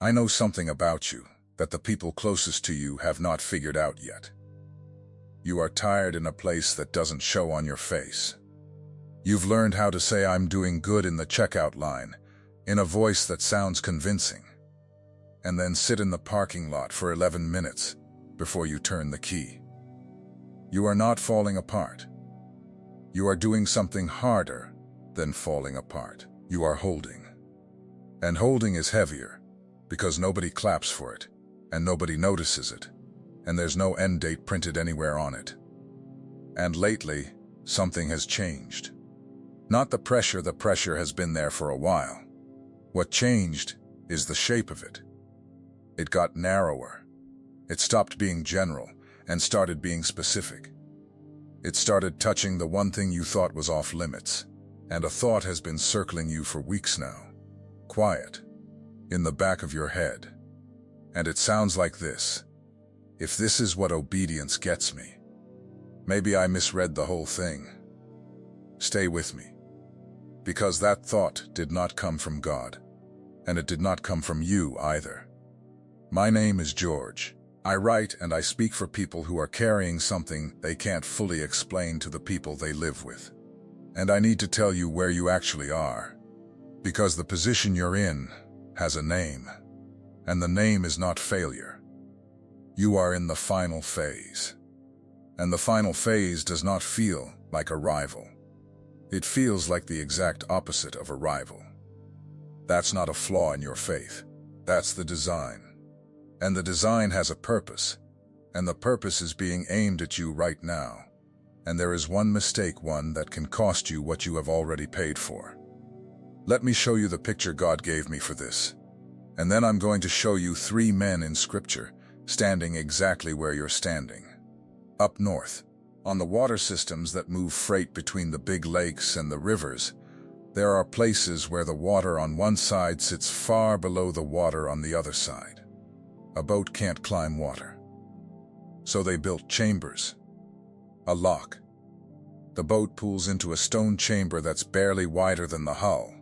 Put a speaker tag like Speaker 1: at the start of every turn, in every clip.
Speaker 1: I know something about you that the people closest to you have not figured out yet. You are tired in a place that doesn't show on your face. You've learned how to say "I'm doing good" in the checkout line, in a voice that sounds convincing, and then sit in the parking lot for 11 minutes before you turn the key. You are not falling apart. You are doing something harder than falling apart. You are holding. And holding is heavier because nobody claps for it, and nobody notices it, and there's no end date printed anywhere on it. And lately, something has changed. Not the pressure has been there for a while. What changed is the shape of it. It got narrower. It stopped being general and started being specific. It started touching the one thing you thought was off limits, and a thought has been circling you for weeks now. Quiet, in the back of your head. And it sounds like this: if this is what obedience gets me, maybe I misread the whole thing. Stay with me. Because that thought did not come from God, and it did not come from you either. My name is George. I write and I speak for people who are carrying something they can't fully explain to the people they live with. And I need to tell you where you actually are, because the position you're in has a name, and the name is not failure. You are in the final phase. And the final phase does not feel like arrival. It feels like the exact opposite of arrival. That's not a flaw in your faith. That's the design. And the design has a purpose, and the purpose is being aimed at you right now. And there is one mistake, one that can cost you what you have already paid for. Let me show you the picture God gave me for this. And then I'm going to show you 3 men in Scripture standing exactly where you're standing. Up north, on the water systems that move freight between the big lakes and the rivers, there are places where the water on one side sits far below the water on the other side. A boat can't climb water. So they built chambers. A lock. The boat pulls into a stone chamber that's barely wider than the hull.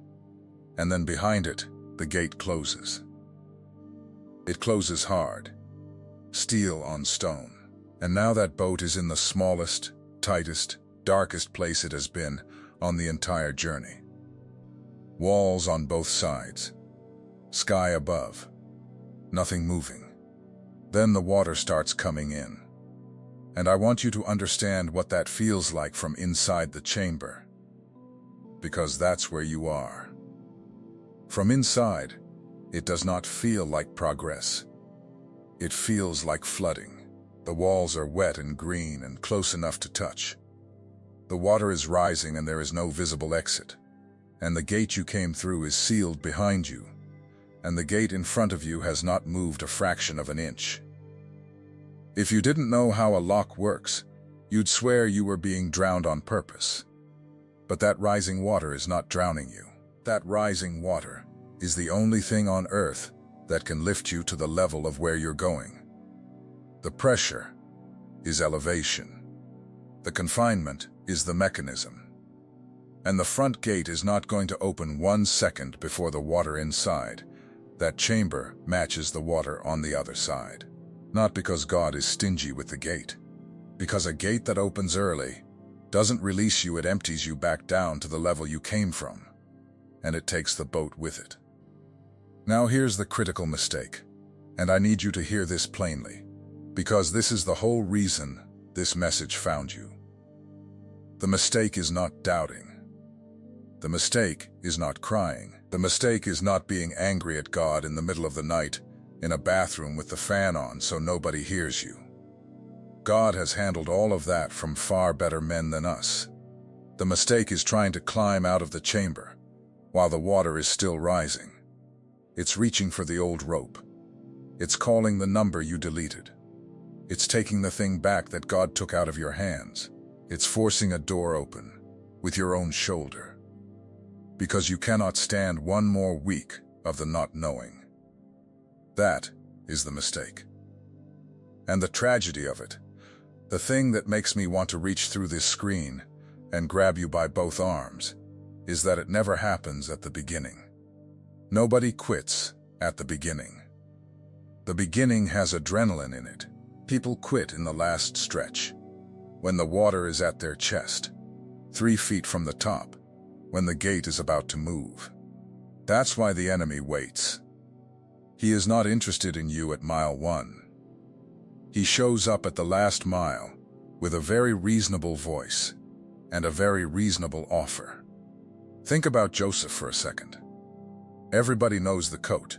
Speaker 1: And then behind it, the gate closes. It closes hard. Steel on stone. And now that boat is in the smallest, tightest, darkest place it has been on the entire journey. Walls on both sides. Sky above. Nothing moving. Then the water starts coming in. And I want you to understand what that feels like from inside the chamber. Because that's where you are. From inside, it does not feel like progress. It feels like flooding. The walls are wet and green and close enough to touch. The water is rising and there is no visible exit. And the gate you came through is sealed behind you. And the gate in front of you has not moved a fraction of an inch. If you didn't know how a lock works, you'd swear you were being drowned on purpose. But that rising water is not drowning you. That rising water is the only thing on earth that can lift you to the level of where you're going. The pressure is elevation. The confinement is the mechanism. And the front gate is not going to open 1 second before the water inside. That chamber matches the water on the other side. Not because God is stingy with the gate. Because a gate that opens early doesn't release you, it empties you back down to the level you came from. And it takes the boat with it. Now here's the critical mistake. And I need you to hear this plainly. Because this is the whole reason this message found you. The mistake is not doubting. The mistake is not crying. The mistake is not being angry at God in the middle of the night in a bathroom with the fan on so nobody hears you. God has handled all of that from far better men than us. The mistake is trying to climb out of the chamber while the water is still rising. It's reaching for the old rope. It's calling the number you deleted. It's taking the thing back that God took out of your hands. It's forcing a door open with your own shoulder. Because you cannot stand one more week of the not knowing. That is the mistake. And the tragedy of it, the thing that makes me want to reach through this screen and grab you by both arms, is that it never happens at the beginning. Nobody quits at the beginning. The beginning has adrenaline in it. People quit in the last stretch, when the water is at their chest, 3 feet from the top, when the gate is about to move. That's why the enemy waits. He is not interested in you at mile 1. He shows up at the last mile with a very reasonable voice and a very reasonable offer. Think about Joseph for a second. Everybody knows the coat,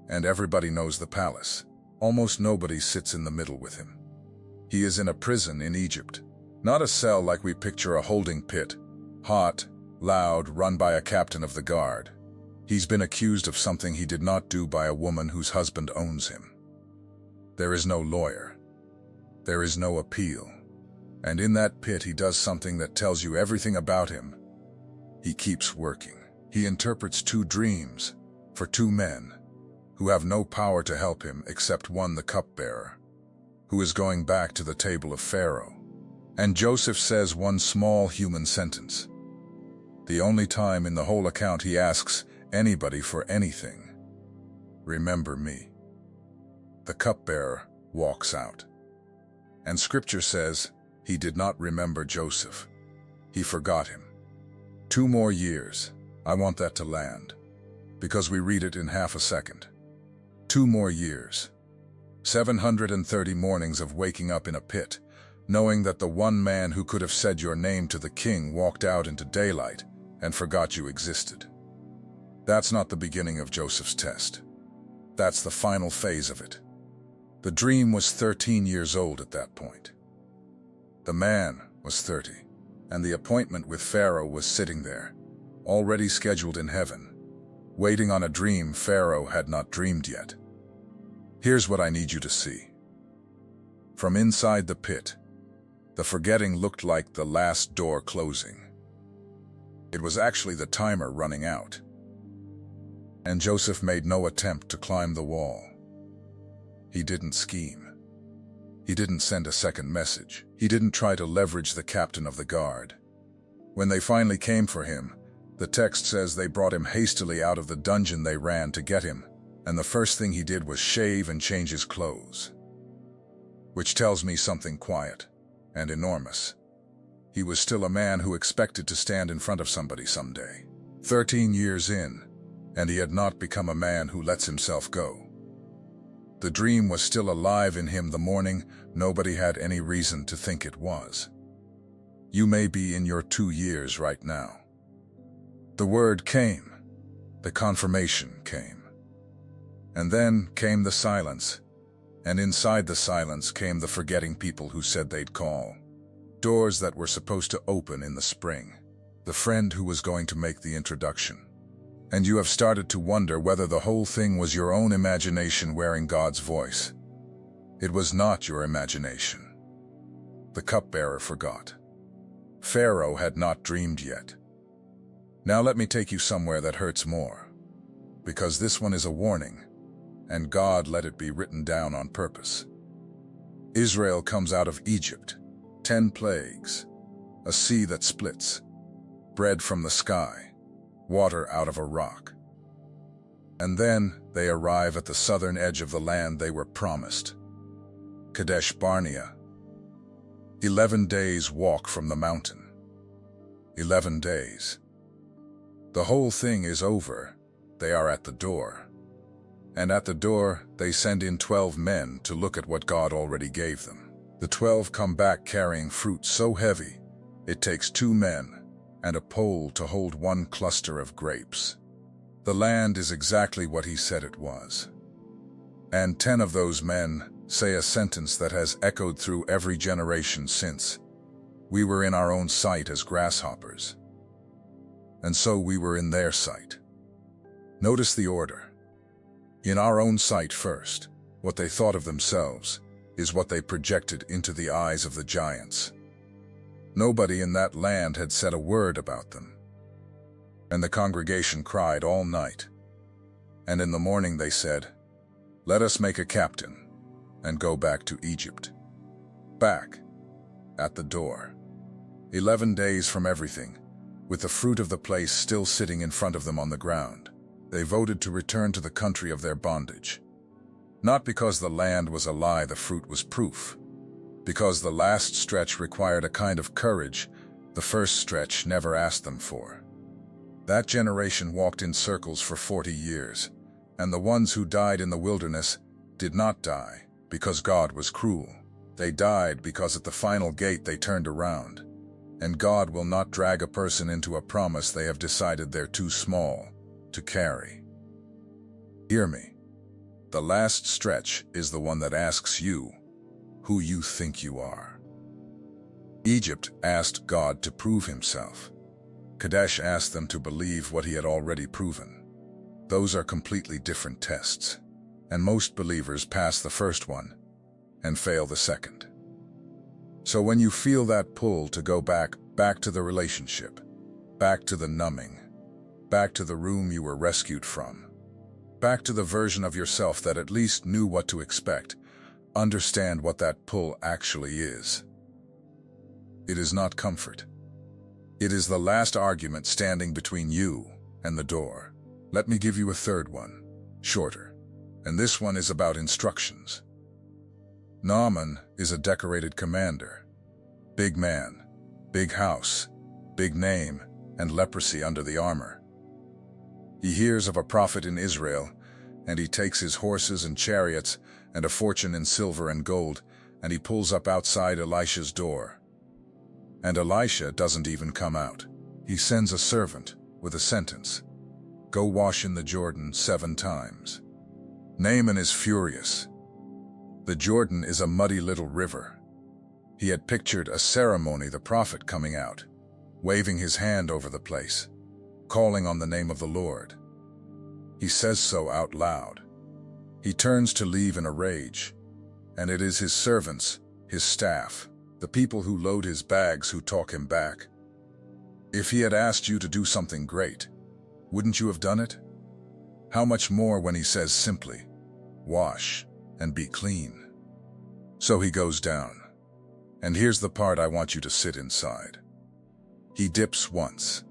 Speaker 1: and everybody knows the palace. Almost nobody sits in the middle with him. He is in a prison in Egypt, not a cell like we picture a holding pit, hot, loud, run by a captain of the guard. He's been accused of something he did not do by a woman whose husband owns him. There is no lawyer. There is no appeal. And in that pit he does something that tells you everything about him. He keeps working. He interprets 2 dreams for 2 men who have no power to help him except one, the cupbearer, who is going back to the table of Pharaoh. And Joseph says one small human sentence. The only time in the whole account he asks anybody for anything. Remember me. The cupbearer walks out. And Scripture says he did not remember Joseph. He forgot him. 2 more years. I want that to land, because we read it in half a second. 2 more years. 730 mornings of waking up in a pit, knowing that the one man who could have said your name to the king walked out into daylight and forgot you existed. That's not the beginning of Joseph's test. That's the final phase of it. The dream was 13 years old at that point. The man was 30, and the appointment with Pharaoh was sitting there, already scheduled in heaven, waiting on a dream Pharaoh had not dreamed yet. Here's what I need you to see. From inside the pit, the forgetting looked like the last door closing. It was actually the timer running out. And Joseph made no attempt to climb the wall. He didn't scheme. He didn't send a second message. He didn't try to leverage the captain of the guard. When they finally came for him, the text says they brought him hastily out of the dungeon they ran to get him, and the first thing he did was shave and change his clothes. Which tells me something quiet and enormous. He was still a man who expected to stand in front of somebody someday. 13 years in, and he had not become a man who lets himself go. The dream was still alive in him the morning nobody had any reason to think it was. You may be in your 2 years right now. The word came. The confirmation came. And then came the silence. And inside the silence came the forgetting people who said they'd call. Doors that were supposed to open in the spring. The friend who was going to make the introduction. And you have started to wonder whether the whole thing was your own imagination wearing God's voice. It was not your imagination. The cupbearer forgot. Pharaoh had not dreamed yet. Now let me take you somewhere that hurts more. Because this one is a warning, and God let it be written down on purpose. Israel comes out of Egypt, 10 plagues, a sea that splits, bread from the sky, water out of a rock. And then they arrive at the southern edge of the land they were promised, Kadesh Barnea. 11 days walk from the mountain. 11 days. The whole thing is over. They are at the door. And at the door, they send in 12 men to look at what God already gave them. The 12 come back carrying fruit so heavy, it takes 2 men and a pole to hold 1 cluster of grapes. The land is exactly what he said it was. And 10 of those men say a sentence that has echoed through every generation since. We were in our own sight as grasshoppers. And so we were in their sight. Notice the order. In our own sight first, what they thought of themselves is what they projected into the eyes of the giants. Nobody in that land had said a word about them. And the congregation cried all night. And in the morning they said, "Let us make a captain and go back to Egypt." Back, at the door. 11 days from everything, with the fruit of the place still sitting in front of them on the ground. They voted to return to the country of their bondage. Not because the land was a lie, the fruit was proof. Because the last stretch required a kind of courage the first stretch never asked them for. That generation walked in circles for 40 years, and the ones who died in the wilderness did not die because God was cruel. They died because at the final gate they turned around. And God will not drag a person into a promise they have decided they're too small to carry. Hear me. The last stretch is the one that asks you who you think you are. Egypt asked God to prove himself. Kadesh asked them to believe what he had already proven. Those are completely different tests, and most believers pass the first one and fail the second. So when you feel that pull to go back to the relationship, back to the numbing, back to the room you were rescued from, back to the version of yourself that at least knew what to expect, understand what that pull actually is. It is not comfort. It is the last argument standing between you and the door. Let me give you a third one, shorter, and this one is about instructions. Naaman is a decorated commander. Big man, big house, big name, and leprosy under the armor. He hears of a prophet in Israel, and he takes his horses and chariots and a fortune in silver and gold, and he pulls up outside Elisha's door. And Elisha doesn't even come out. He sends a servant with a sentence: "Go wash in the Jordan 7 times." Naaman is furious. The Jordan is a muddy little river. He had pictured a ceremony, the prophet coming out, waving his hand over the place, calling on the name of the Lord. He says so out loud. He turns to leave in a rage, and it is his servants, his staff, the people who load his bags who talk him back. If he had asked you to do something great, wouldn't you have done it? How much more when he says simply, "Wash and be clean." So he goes down. And here's the part I want you to sit inside. He dips once.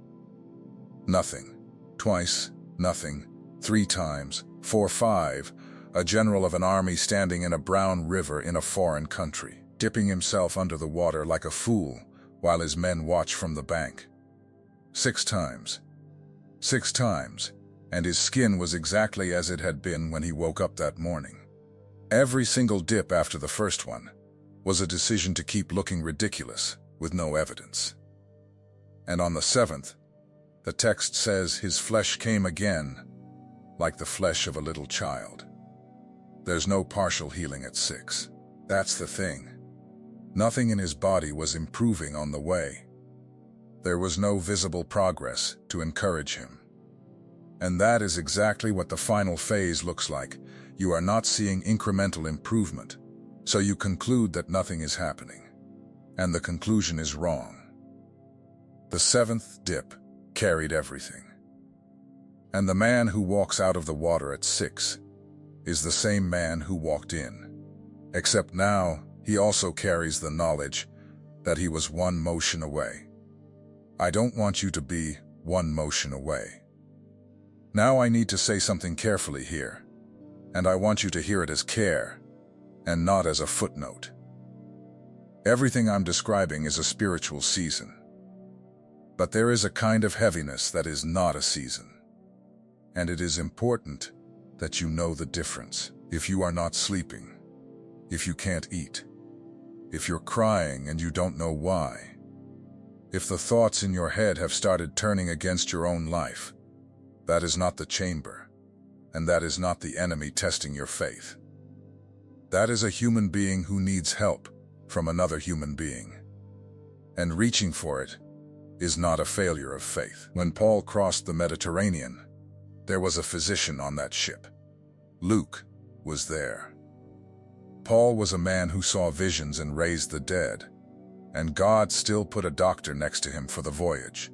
Speaker 1: Nothing. Twice. Nothing. 3 times. 4, 5. A general of an army standing in a brown river in a foreign country, dipping himself under the water like a fool while his men watch from the bank. 6 times. 6 times. And his skin was exactly as it had been when he woke up that morning. Every single dip after the first one was a decision to keep looking ridiculous with no evidence. And on the 7th, the text says his flesh came again like the flesh of a little child. There's no partial healing at 6. That's the thing. Nothing in his body was improving on the way. There was no visible progress to encourage him. And that is exactly what the final phase looks like. You are not seeing incremental improvement, so you conclude that nothing is happening. And the conclusion is wrong. The 7th dip carried everything. And the man who walks out of the water at 6 is the same man who walked in, except now he also carries the knowledge that he was 1 motion away. I don't want you to be 1 motion away. Now I need to say something carefully here, and I want you to hear it as care and not as a footnote. Everything I'm describing is a spiritual season, but there is a kind of heaviness that is not a season, and it is important that you know the difference. If you are not sleeping, if you can't eat, if you're crying and you don't know why, if the thoughts in your head have started turning against your own life, that is not the chamber, and that is not the enemy testing your faith. That is a human being who needs help from another human being. And reaching for it is not a failure of faith. When Paul crossed the Mediterranean, there was a physician on that ship. Luke was there. Paul was a man who saw visions and raised the dead, and God still put a doctor next to him for the voyage.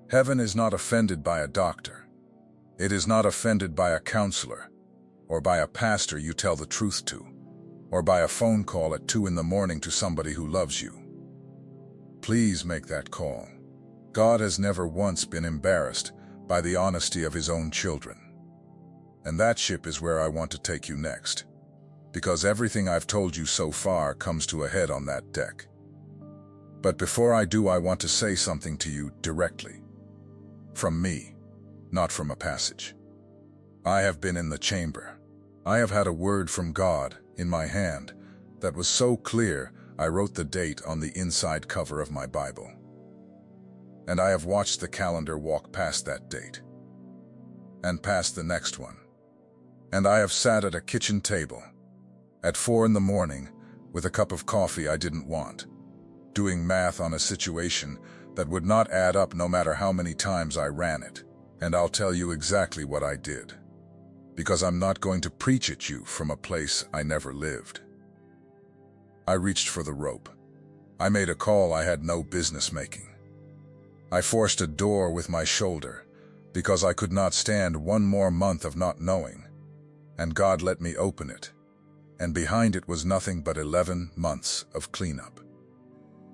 Speaker 1: Heaven is not offended by a doctor. It is not offended by a counselor, or by a pastor you tell the truth to, or by a phone call at 2 in the morning to somebody who loves you. Please make that call. God has never once been embarrassed by the honesty of his own children. And that ship is where I want to take you next, because everything I've told you so far comes to a head on that deck. But before I do, I want to say something to you directly. From me, not from a passage. I have been in the chamber. I have had a word from God in my hand that was so clear I wrote the date on the inside cover of my Bible. And I have watched the calendar walk past that date, and past the next one. And I have sat at a kitchen table at 4 a.m. with a cup of coffee I didn't want, doing math on a situation that would not add up no matter how many times I ran it. And I'll tell you exactly what I did, because I'm not going to preach at you from a place I never lived. I reached for the rope. I made a call I had no business making. I forced a door with my shoulder because I could not stand one more month of not knowing, and God let me open it, and behind it was nothing but 11 months of cleanup.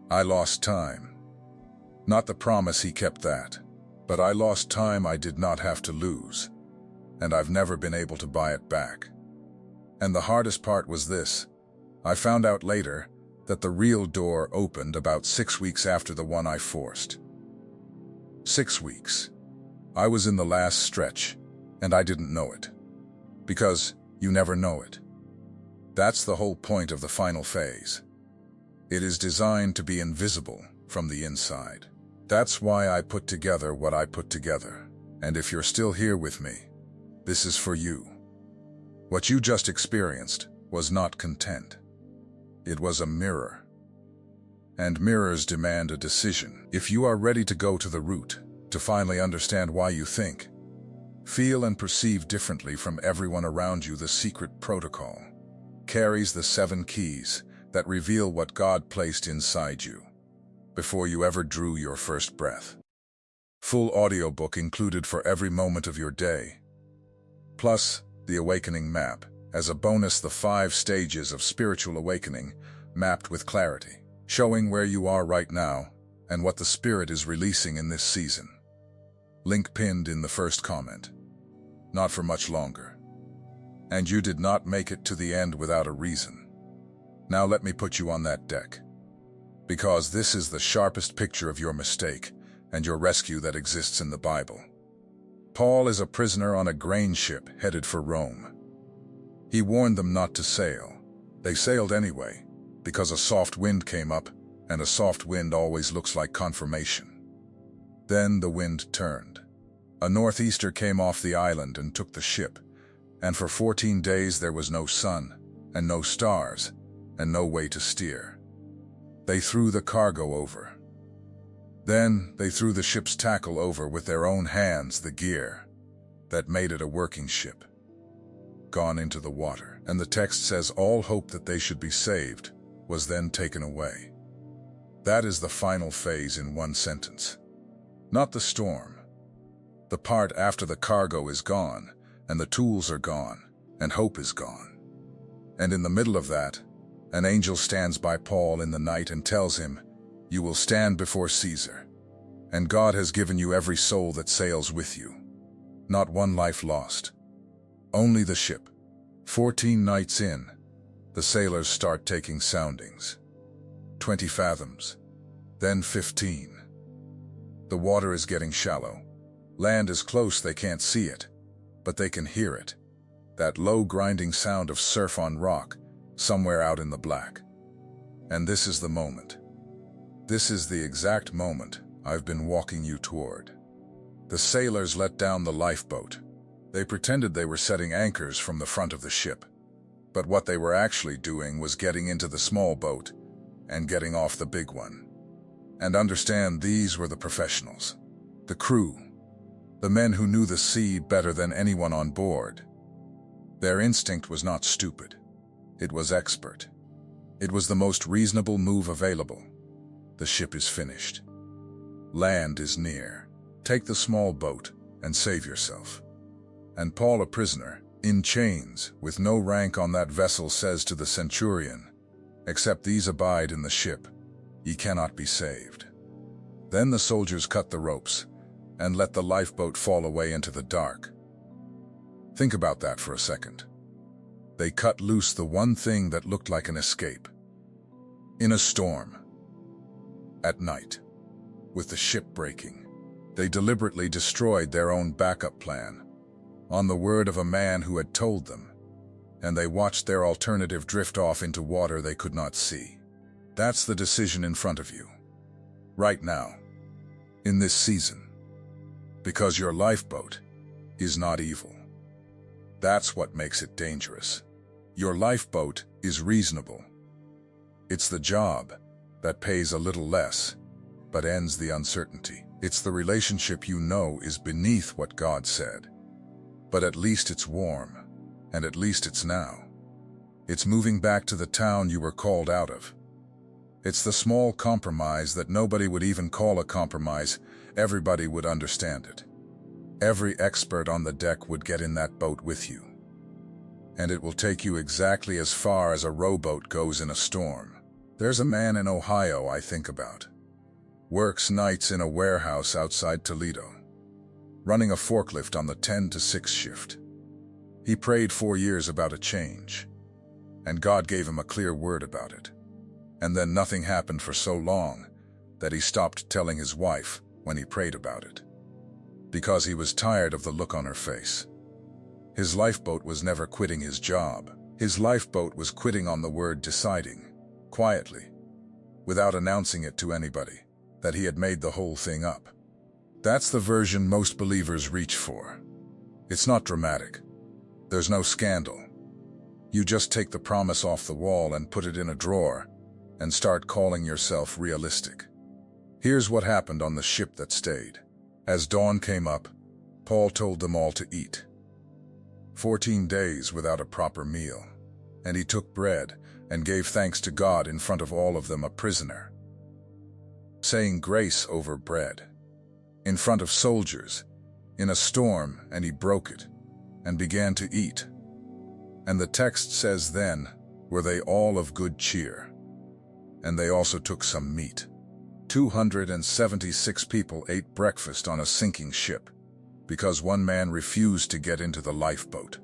Speaker 1: I lost time. Not the promise He kept that, but I lost time I did not have to lose, and I've never been able to buy it back. And the hardest part was this. I found out later that the real door opened about 6 weeks after the one I forced. 6 weeks. I was in the last stretch, and I didn't know it. Because you never know it. That's the whole point of the final phase. It is designed to be invisible from the inside. That's why I put together what I put together. And if you're still here with me, this is for you. What you just experienced was not content. It was a mirror. And mirrors demand a decision. If you are ready to go to the root, to finally understand why you think, feel and perceive differently from everyone around you, the secret protocol carries the 7 keys that reveal what God placed inside you before you ever drew your first breath. Full audiobook included for every moment of your day. Plus, the awakening map, as a bonus, the 5 stages of spiritual awakening mapped with clarity, showing where you are right now and what the Spirit is releasing in this season. Link pinned in the first comment. Not for much longer. And you did not make it to the end without a reason. Now let me put you on that deck, because this is the sharpest picture of your mistake and your rescue that exists in the Bible. Paul is a prisoner on a grain ship headed for Rome. He warned them not to sail. They sailed anyway, because a soft wind came up, and a soft wind always looks like confirmation. Then the wind turned. A northeaster came off the island and took the ship, and for 14 days there was no sun, and no stars, and no way to steer. They threw the cargo over. Then they threw the ship's tackle over with their own hands, the gear that made it a working ship, gone into the water. And the text says all hope that they should be saved was then taken away. That is the final phase in one sentence. Not the storm. The part after the cargo is gone, and the tools are gone, and hope is gone. And in the middle of that, an angel stands by Paul in the night and tells him, "You will stand before Caesar, and God has given you every soul that sails with you." Not one life lost. Only the ship. 14 nights in, the sailors start taking soundings. 20 fathoms, then 15. The water is getting shallow. Land is close, they can't see it, but they can hear it. That low grinding sound of surf on rock, somewhere out in the black. And this is the moment. This is the exact moment I've been walking you toward. The sailors let down the lifeboat. They pretended they were setting anchors from the front of the ship, but what they were actually doing was getting into the small boat and getting off the big one. And understand, these were the professionals, the crew, the men who knew the sea better than anyone on board. Their instinct was not stupid. It was expert. It was the most reasonable move available. The ship is finished. Land is near. Take the small boat and save yourself. And Paul, a prisoner, in chains, with no rank on that vessel, says to the centurion, "Except these abide in the ship, ye cannot be saved." Then the soldiers cut the ropes and let the lifeboat fall away into the dark. Think about that for a second. They cut loose the one thing that looked like an escape. In a storm. At night. With the ship breaking. They deliberately destroyed their own backup plan, on the word of a man who had told them, and they watched their alternative drift off into water they could not see. That's the decision in front of you. Right now. In this season. Because your lifeboat is not evil. That's what makes it dangerous. Your lifeboat is reasonable. It's the job that pays a little less, but ends the uncertainty. It's the relationship you know is beneath what God said. But at least it's warm, and at least it's now. It's moving back to the town you were called out of. It's the small compromise that nobody would even call a compromise. Everybody would understand it. Every expert on the deck would get in that boat with you. And it will take you exactly as far as a rowboat goes in a storm. There's a man in Ohio I think about. Works nights in a warehouse outside Toledo, running a forklift on the 10 to 6 shift. He prayed 4 years about a change, and God gave him a clear word about it. And then nothing happened for so long that he stopped telling his wife when he prayed about it, because he was tired of the look on her face. His lifeboat was never quitting his job. His lifeboat was quitting on the word, deciding, quietly, without announcing it to anybody, that he had made the whole thing up. That's the version most believers reach for. It's not dramatic. There's no scandal. You just take the promise off the wall and put it in a drawer and start calling yourself realistic. Here's what happened on the ship that stayed. As dawn came up, Paul told them all to eat. 14 days without a proper meal. And he took bread and gave thanks to God in front of all of them, a prisoner, saying grace over bread, in front of soldiers, in a storm, and he broke it, and began to eat. And the text says, then were they all of good cheer. And they also took some meat. 276 people ate breakfast on a sinking ship, because one man refused to get into the lifeboat.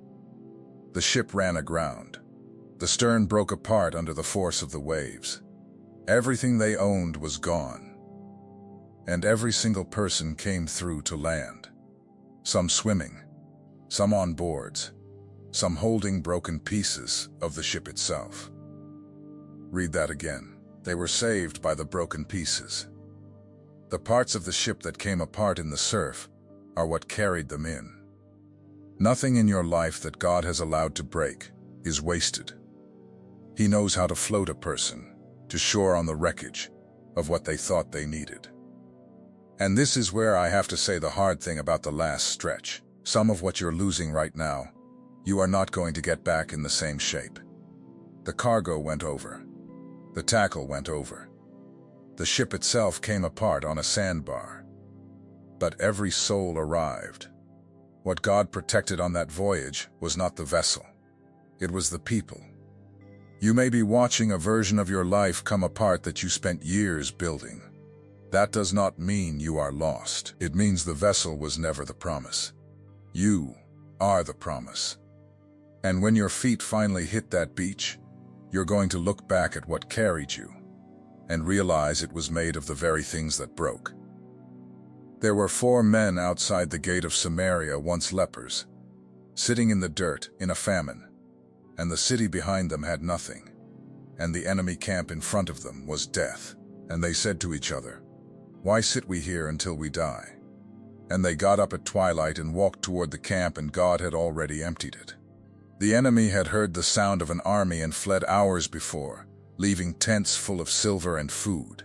Speaker 1: The ship ran aground. The stern broke apart under the force of the waves. Everything they owned was gone. And every single person came through to land. Some swimming, some on boards, some holding broken pieces of the ship itself. Read that again. They were saved by the broken pieces. The parts of the ship that came apart in the surf are what carried them in. Nothing in your life that God has allowed to break is wasted. He knows how to float a person to shore on the wreckage of what they thought they needed. And this is where I have to say the hard thing about the last stretch. Some of what you're losing right now, you are not going to get back in the same shape. The cargo went over. The tackle went over. The ship itself came apart on a sandbar. But every soul arrived. What God protected on that voyage was not the vessel. It was the people. You may be watching a version of your life come apart that you spent years building. That does not mean you are lost. It means the vessel was never the promise. You are the promise. And when your feet finally hit that beach, you're going to look back at what carried you and realize it was made of the very things that broke. There were 4 men outside the gate of Samaria, once lepers, sitting in the dirt in a famine, and the city behind them had nothing, and the enemy camp in front of them was death. And they said to each other, "Why sit we here until we die?" And they got up at twilight and walked toward the camp, and God had already emptied it. The enemy had heard the sound of an army and fled hours before, leaving tents full of silver and food.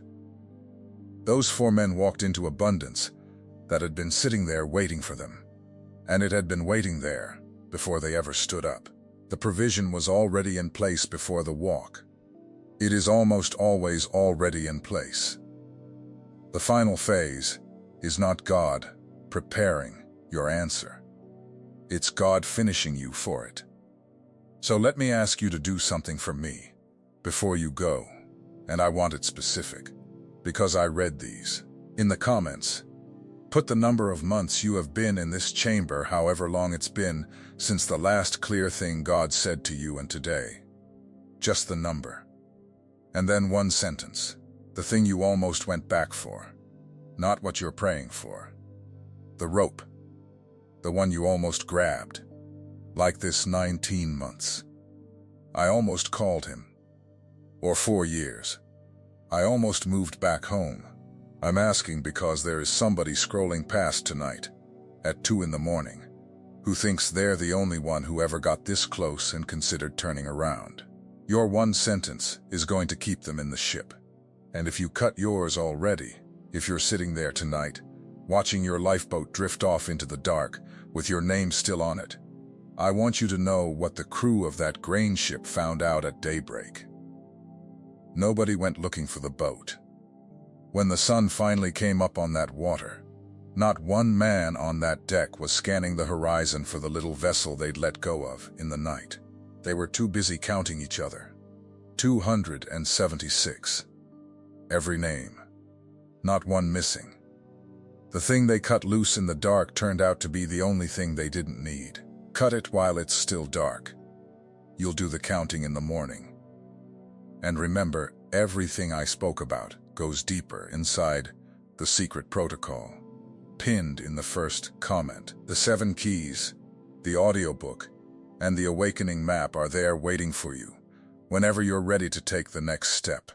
Speaker 1: Those 4 men walked into abundance that had been sitting there waiting for them, and it had been waiting there before they ever stood up. The provision was already in place before the walk. It is almost always already in place. The final phase is not God preparing your answer. It's God finishing you for it. So let me ask you to do something for me before you go, and I want it specific, because I read these in the comments. Put the number of months you have been in this chamber, however long it's been, since the last clear thing God said to you and today. Just the number. And then one sentence. The thing you almost went back for. Not what you're praying for. The rope. The one you almost grabbed. Like this 19 months. I almost called him. Or 4 years. I almost moved back home. I'm asking because there is somebody scrolling past tonight, at 2 in the morning, who thinks they're the only one who ever got this close and considered turning around. Your one sentence is going to keep them in the ship. And if you cut yours already, if you're sitting there tonight, watching your lifeboat drift off into the dark, with your name still on it, I want you to know what the crew of that grain ship found out at daybreak. Nobody went looking for the boat. When the sun finally came up on that water, not one man on that deck was scanning the horizon for the little vessel they'd let go of in the night. They were too busy counting each other. 276. Every name. Not one missing. The thing they cut loose in the dark turned out to be the only thing they didn't need. Cut it while it's still dark. You'll do the counting in the morning. And remember, everything I spoke about goes deeper inside the secret protocol. Pinned in the first comment. The 7 keys, the audiobook, and the awakening map are there waiting for you whenever you're ready to take the next step.